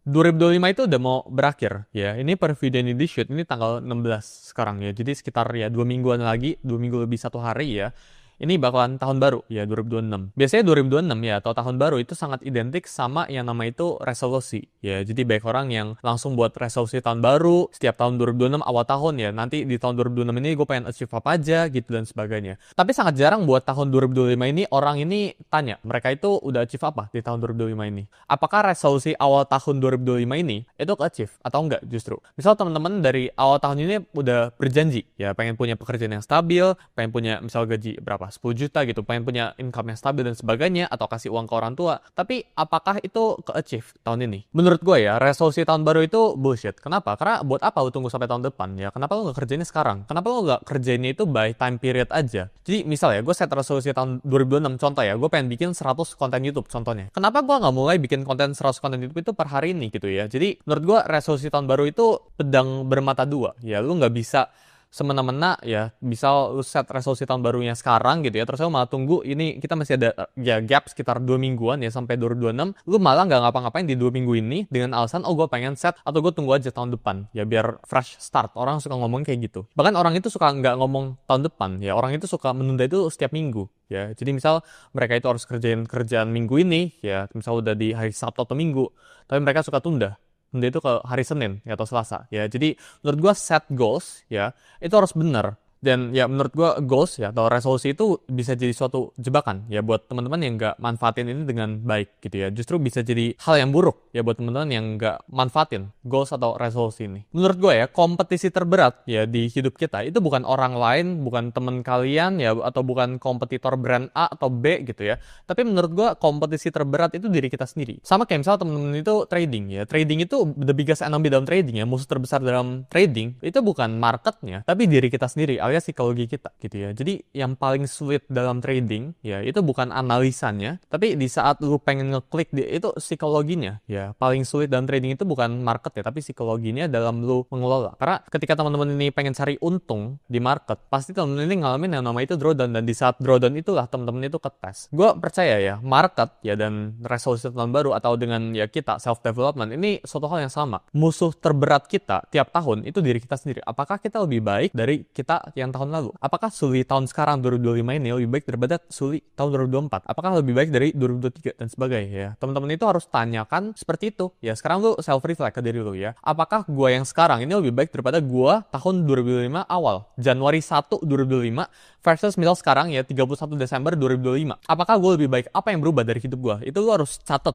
2025 itu udah mau berakhir ya. Ini per video ini di shoot ini tanggal 16 sekarang ya. Jadi sekitar ya 2 mingguan lagi, 2 minggu lebih 1 hari ya. Ini bakalan tahun baru ya 2026. Biasanya 2026 ya atau tahun baru itu sangat identik sama yang nama itu resolusi ya. Jadi banyak orang yang langsung buat resolusi tahun baru setiap tahun 2026 awal tahun ya. Nanti di tahun 2026 ini gue pengen achieve apa aja gitu dan sebagainya. Tapi sangat jarang buat tahun 2025 ini orang ini tanya mereka itu udah achieve apa di tahun 2025 ini. Apakah resolusi awal tahun 2025 ini itu ke-achieve atau enggak justru. Misal teman-teman dari awal tahun ini udah berjanji ya pengen punya pekerjaan yang stabil, pengen punya misal gaji berapa 10 juta gitu, pengen punya income yang stabil dan sebagainya, atau kasih uang ke orang tua. Tapi apakah itu ke-achieve tahun ini? Menurut gue ya, resolusi tahun baru itu bullshit. Kenapa? Karena buat apa lu tunggu sampai tahun depan ya? Kenapa lu nggak kerjainnya sekarang? Kenapa lu nggak kerjainnya itu by time period aja? Jadi misal ya, gue set resolusi tahun 2026, contoh ya, gue pengen bikin 100 konten YouTube contohnya. Kenapa gue nggak mulai bikin konten 100 konten YouTube itu per hari ini gitu ya? Jadi menurut gue resolusi tahun baru itu pedang bermata dua ya. Lu nggak bisa semena-mena ya, bisa lu set resolusi tahun barunya sekarang gitu ya, terus lu malah tunggu ini kita masih ada ya gap sekitar 2 mingguan ya sampai 2026, lu malah nggak ngapa-ngapain di 2 minggu ini dengan alasan oh gue pengen set atau gue tunggu aja tahun depan ya biar fresh start. Orang suka ngomong kayak gitu, bahkan orang itu suka nggak ngomong tahun depan ya, orang itu suka menunda itu setiap minggu ya. Jadi misal mereka itu harus kerjain kerjaan minggu ini ya, misal udah di hari Sabtu atau Minggu, tapi mereka suka tunda itu ke hari Senin ya, atau Selasa ya. Jadi menurut gua set goals ya itu harus benar. Dan ya menurut gua goals ya atau resolusi itu bisa jadi suatu jebakan ya buat teman-teman yang nggak manfaatin ini dengan baik gitu ya. Justru bisa jadi hal yang buruk ya buat teman-teman yang nggak manfaatin goals atau resolusi ini. Menurut gua ya kompetisi terberat ya di hidup kita itu bukan orang lain, bukan teman kalian ya, atau bukan kompetitor brand A atau B gitu ya. Tapi menurut gua kompetisi terberat itu diri kita sendiri. Sama kayak misalnya temen-temen itu trading ya. Trading itu the biggest enemy dalam trading ya. Musuh terbesar dalam trading itu bukan marketnya, tapi diri kita sendiri alias psikologi kita gitu ya. Jadi yang paling sulit dalam trading ya itu bukan analisanya, tapi di saat lu pengen ngeklik itu psikologinya ya. Paling sulit dalam trading itu bukan market ya, tapi psikologinya dalam lu mengelola. Karena ketika teman-teman ini pengen cari untung di market, pasti teman-teman ini ngalamin yang namanya itu drawdown, dan di saat drawdown itulah teman-teman itu ketes. Gue percaya ya, market ya dan resolusi tahun baru atau dengan ya kita self development ini suatu hal yang sama. Musuh terberat kita tiap tahun itu diri kita sendiri. Apakah kita lebih baik dari kita yang tahun lalu? Apakah Suli tahun sekarang 2025 ini lebih baik daripada Suli tahun 2024? Apakah lebih baik dari 2023 dan sebagainya ya? Teman-teman itu harus tanyakan seperti itu. Ya sekarang lu self reflect ke diri lu ya. Apakah gua yang sekarang ini lebih baik daripada gua tahun 2005 awal? Januari 1 2005 versus misal sekarang ya 31 Desember 2025. Apakah gua lebih baik? Apa yang berubah dari hidup gua? Itu lu harus catat